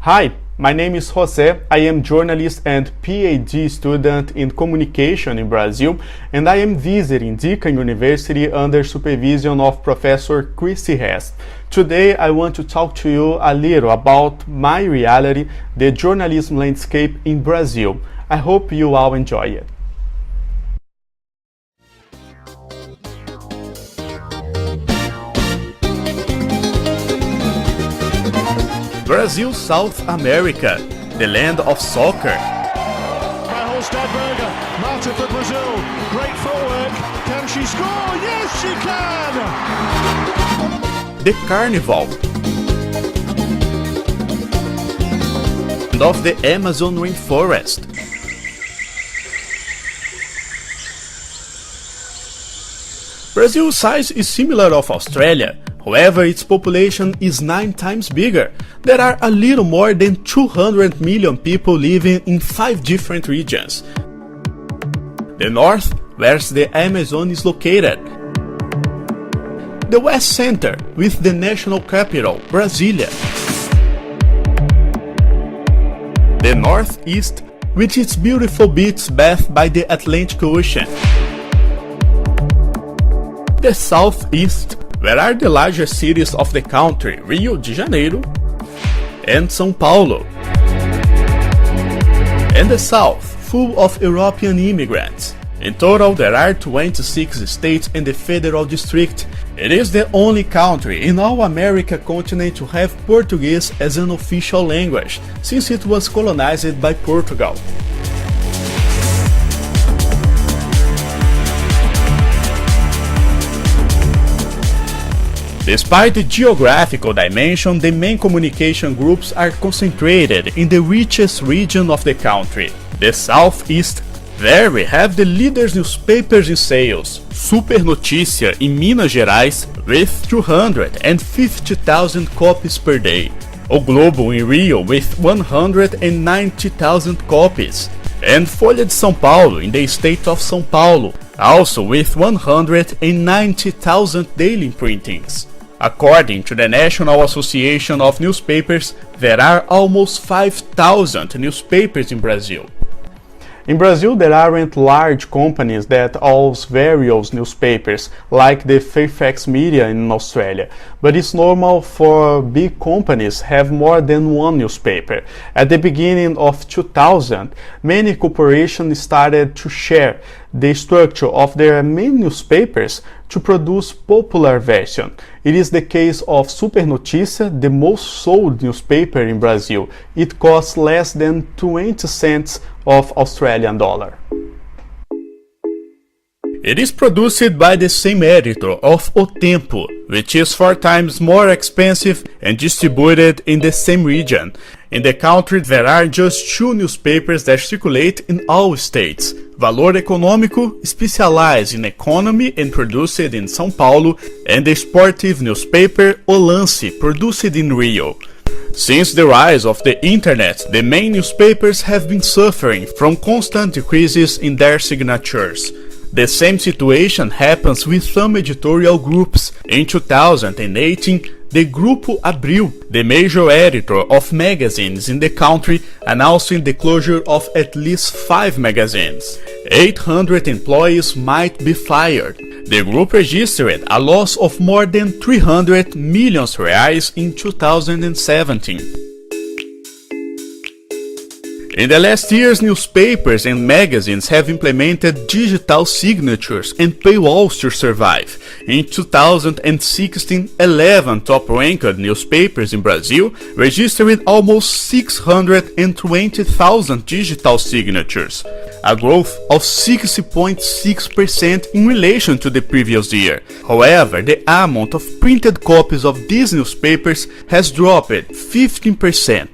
Hi, my name is José. I am journalist and PhD student in communication in Brazil, and I am visiting Deakin University under supervision of Professor Chrissy Hest. Today I want to talk to you a little about my reality, the journalism landscape in Brazil. I hope you all enjoy it. Brazil, South America, the land of soccer. Marta for Brazil, great footwork, can she score? Yes, she can! The carnival. And of the Amazon rainforest. Brazil's size is similar of Australia. However, its population is 9 times bigger. There are a little more than 200 million people living in 5 different regions. The north, where the Amazon is located. The west center, with the national capital, Brasilia. The northeast, with its beautiful beaches bathed by the Atlantic Ocean. The southeast, where are the largest cities of the country, Rio de Janeiro and São Paulo. And the south, full of European immigrants. In total, there are 26 states and the Federal District. It is the only country in all America continent to have Portuguese as an official language, since it was colonized by Portugal. Despite the geographical dimension, the main communication groups are concentrated in the richest region of the country, the southeast. There we have the leaders newspapers in sales, Super Notícia in Minas Gerais with 250,000 copies per day, O Globo in Rio with 190,000 copies, and Folha de São Paulo in the state of São Paulo, also with 190,000 daily printings. According to the National Association of Newspapers, there are almost 5,000 newspapers in Brazil. In Brazil, there aren't large companies that own various newspapers, like the Fairfax Media in Australia, but it's normal for big companies have more than one newspaper. At the beginning of 2000, many corporations started to share the structure of their main newspapers to produce popular version. It is the case of Super Notícia, the most sold newspaper in Brazil. It costs less than 20 cents of Australian dollar. It is produced by the same editor of O Tempo, which is 4 times more expensive and distributed in the same region. In the country there are just 2 newspapers that circulate in all states. Valor Econômico, specialized in economy and produced in São Paulo, and the sportive newspaper O Lance, produced in Rio. Since the rise of the internet, the main newspapers have been suffering from constant decreases in their signatures. The same situation happens with some editorial groups. In 2018, the Grupo Abril, the major editor of magazines in the country, announcing the closure of at least 5 magazines. 800 employees might be fired. The group registered a loss of more than 300 million reais in 2017. In the last years, newspapers and magazines have implemented digital signatures and paywalls to survive. In 2016, 11 top-ranked newspapers in Brazil registered almost 620,000 digital signatures, a growth of 60.6% in relation to the previous year. However, the amount of printed copies of these newspapers has dropped 15%.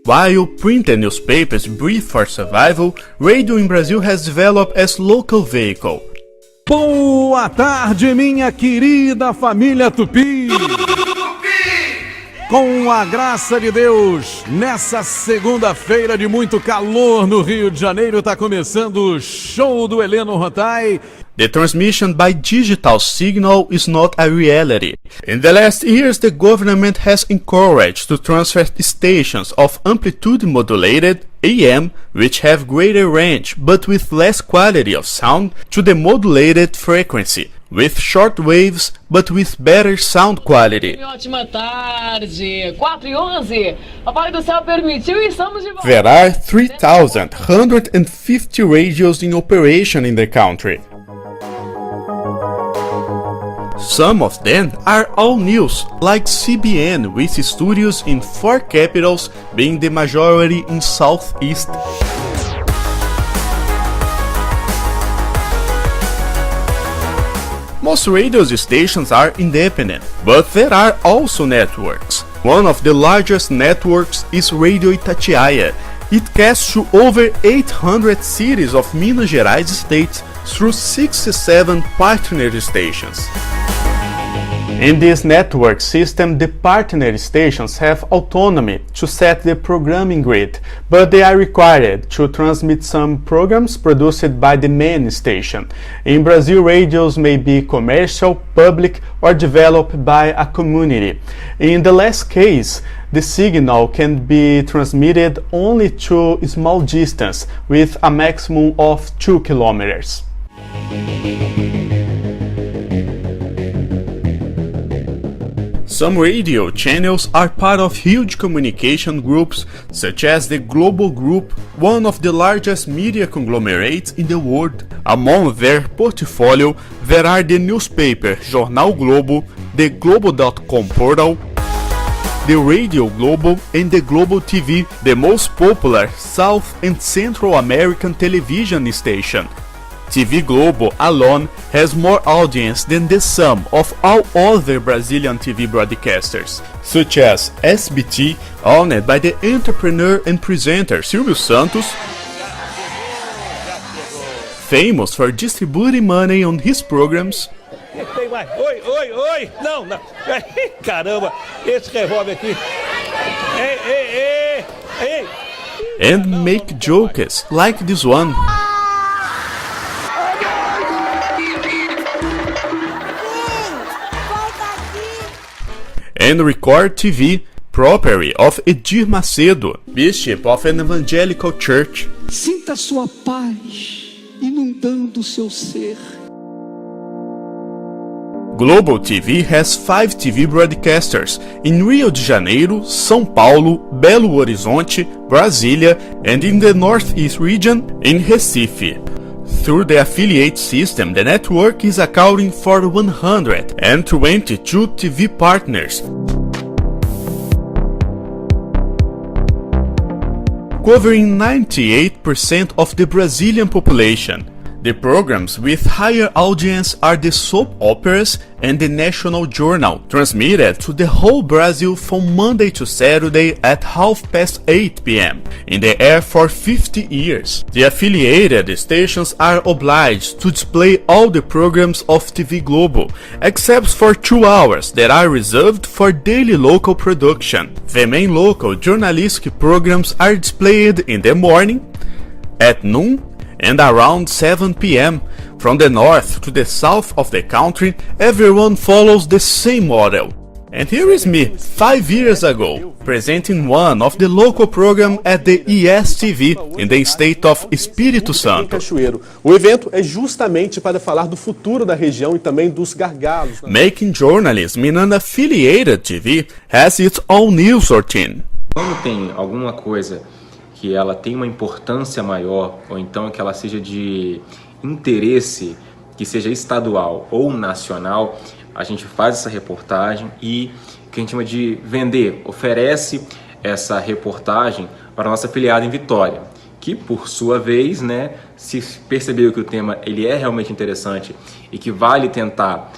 While printed newspapers breathe for survival, radio in Brazil has developed as local vehicle. Boa tarde, minha querida família Tupi! Com a graça de Deus, nessa segunda-feira de muito calor no Rio de Janeiro, está começando o show do Heleno Rotai. The transmission by digital signal is not a reality. In the last years, the government has encouraged to transfer stations of amplitude modulated AM, which have greater range but with less quality of sound, to the modulated frequency, with short waves but with better sound quality. Ótima tarde, 4h11. Papai do Céu permitiu e estamos de volta. There are 3,150 radios in operation in the country. Some of them are all news, like CBN, with studios in 4 capitals, being the majority in Southeast. Most radio stations are independent, but there are also networks. One of the largest networks is Radio Itatiaia. It casts to over 800 cities of Minas Gerais state through 67 partner stations. In this network system, the partner stations have autonomy to set the programming grid, but they are required to transmit some programs produced by the main station. In Brazil, radios may be commercial, public, or developed by a community. In the last case, the signal can be transmitted only to a small distance, with a maximum of 2 kilometers. Some radio channels are part of huge communication groups, such as the Global Group, one of the largest media conglomerates in the world. Among their portfolio, there are the newspaper Jornal Globo, the Globo.com portal, the Radio Globo, and the Globo TV, the most popular South and Central American television station. TV Globo alone has more audience than the sum of all other Brazilian TV broadcasters, such as SBT, owned by the entrepreneur and presenter Silvio Santos, famous for distributing money on his programs, Oi! Não! Caramba! Esse revólver aqui! Ei! and make jokes like this one. And Record TV, property of Edir Macedo, bishop of an evangelical church. Sinta sua paz inundando seu ser. Global TV has 5 TV broadcasters in Rio de Janeiro, São Paulo, Belo Horizonte, Brasília, and in the Northeast region in Recife. Through the affiliate system, the network is accounting for 122 TV partners, covering 98% of the Brazilian population. The programs with higher audience are the soap operas and the National Journal, transmitted to the whole Brazil from Monday to Saturday at 8:30 p.m. in the air for 50 years. The affiliated stations are obliged to display all the programs of TV Globo, except for 2 hours that are reserved for daily local production. The main local journalistic programs are displayed in the morning, at noon, and around 7 p.m. From the north to the south of the country, everyone follows the same model. And here is me, 5 years ago, presenting one of the local programs at the ESTV in the state of Espírito Santo. O evento é justamente para falar do futuro da região e também dos gargalos. Making journalism in an affiliated TV has its own news routine. Quando tem alguma coisa que ela tem uma importância maior, ou então que ela seja de interesse, que seja estadual ou nacional, a gente faz essa reportagem e que a gente chama de vender, oferece essa reportagem para a nossa afiliada em Vitória, que por sua vez, né, se percebeu que o tema ele é realmente interessante e que vale tentar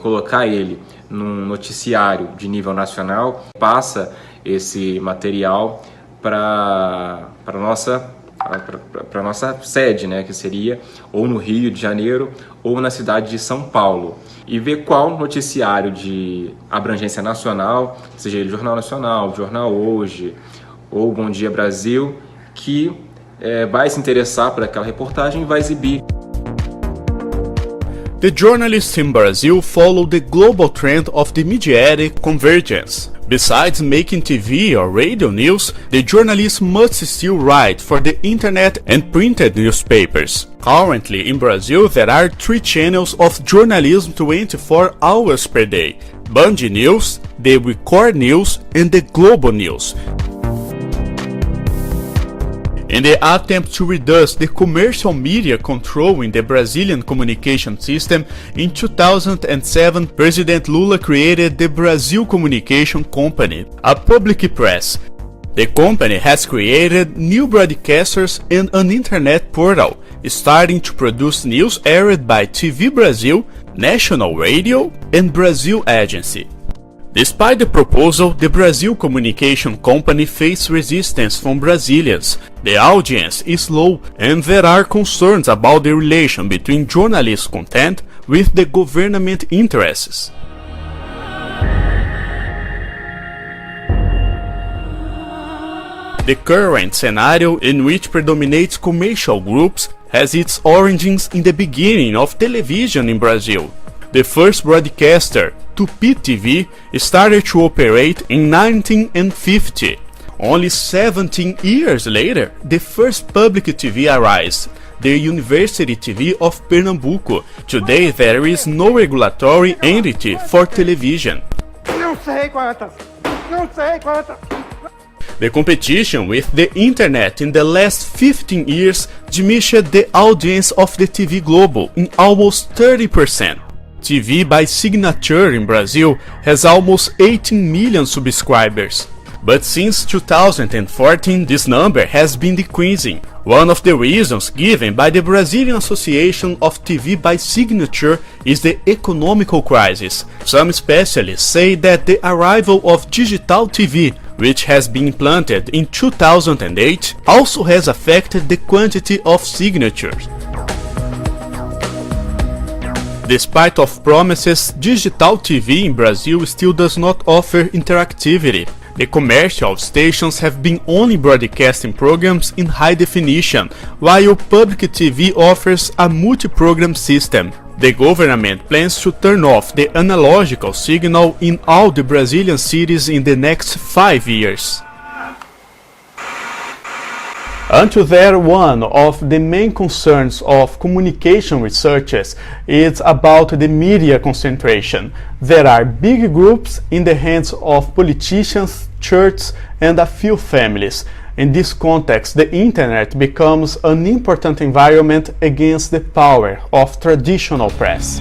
colocar ele num noticiário de nível nacional, passa esse material para nossa sede, né, que seria ou no Rio de Janeiro ou na cidade de São Paulo, e ver qual noticiário de abrangência nacional, seja ele Jornal Nacional, Jornal Hoje ou Bom Dia Brasil, que vai se interessar por aquela reportagem e vai exibir. The journalists in Brazil follow the global trend of the mediatic convergence. Besides making TV or radio news, the journalists must still write for the internet and printed newspapers. Currently in Brazil there are 3 channels of journalism 24 hours per day: Band News, the Record News and the Globo News. In the attempt to reduce the commercial media controlling the Brazilian communication system, in 2007 President Lula created the Brasil Communication Company, a public press. The company has created new broadcasters and an internet portal, starting to produce news aired by TV Brasil, National Radio and Brasil Agency. Despite the proposal, the Brasil Communication Company faced resistance from Brazilians. The audience is low and there are concerns about the relation between journalist content with the government interests. The current scenario, in which predominates commercial groups, has its origins in the beginning of television in Brazil. The first broadcaster, Tupi TV, started to operate in 1950. Only 17 years later, the first public TV arose, the University TV of Pernambuco. Today there is no regulatory entity for television. The competition with the internet in the last 15 years diminished the audience of the TV Globo in almost 30%. TV by signature in Brazil has almost 18 million subscribers. But since 2014 this number has been decreasing. One of the reasons given by the Brazilian Association of TV by Signature is the economical crisis. Some specialists say that the arrival of digital TV, which has been implanted in 2008, also has affected the quantity of signatures. Despite of promises, digital TV in Brazil still does not offer interactivity. The commercial stations have been only broadcasting programs in high definition, while public TV offers a multi-program system. The government plans to turn off the analogical signal in all the Brazilian cities in the next 5 years. Until then, one of the main concerns of communication researchers is about the media concentration. There are big groups in the hands of politicians, churches, and a few families. In this context, the internet becomes an important environment against the power of traditional press.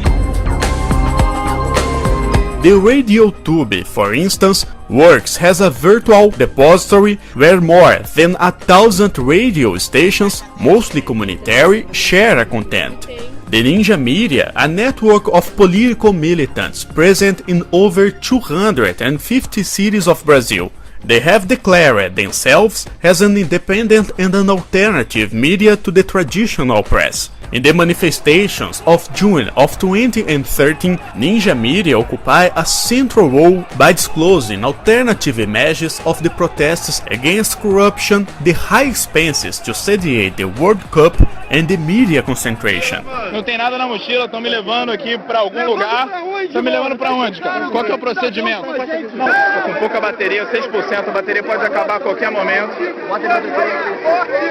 The RadioTube, for instance, works as a virtual depository where more than 1,000 radio stations, mostly communitary, share a content. The Ninja Media, a network of political militants present in over 250 cities of Brazil. They have declared themselves as an independent and an alternative media to the traditional press. In the manifestations of June of 2013, Ninja Media occupied a central role by disclosing alternative images of the protests against corruption, the high expenses to sediate the World Cup, and the media concentration. Não tem nada na mochila, estão me levando aqui para algum lugar. Estão me levando para onde, cara? Qual que é o procedimento? Não, tô com pouca bateria, 6%, a bateria pode acabar a qualquer momento.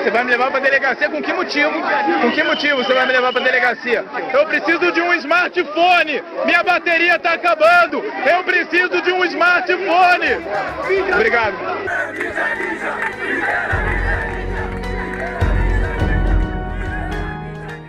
Você vai me levar para delegacia com que motivo? Com que motivo você vai me levar para delegacia? Eu preciso de um smartphone. Minha bateria está acabando. Eu preciso de um smartphone. Obrigado.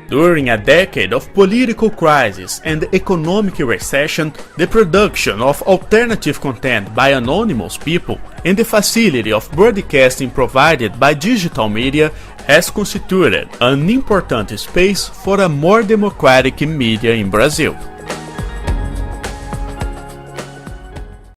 During a decade of political crisis and economic recession, the production of alternative content by anonymous people and the facility of broadcasting provided by digital media has constituted an important space for a more democratic media in Brazil.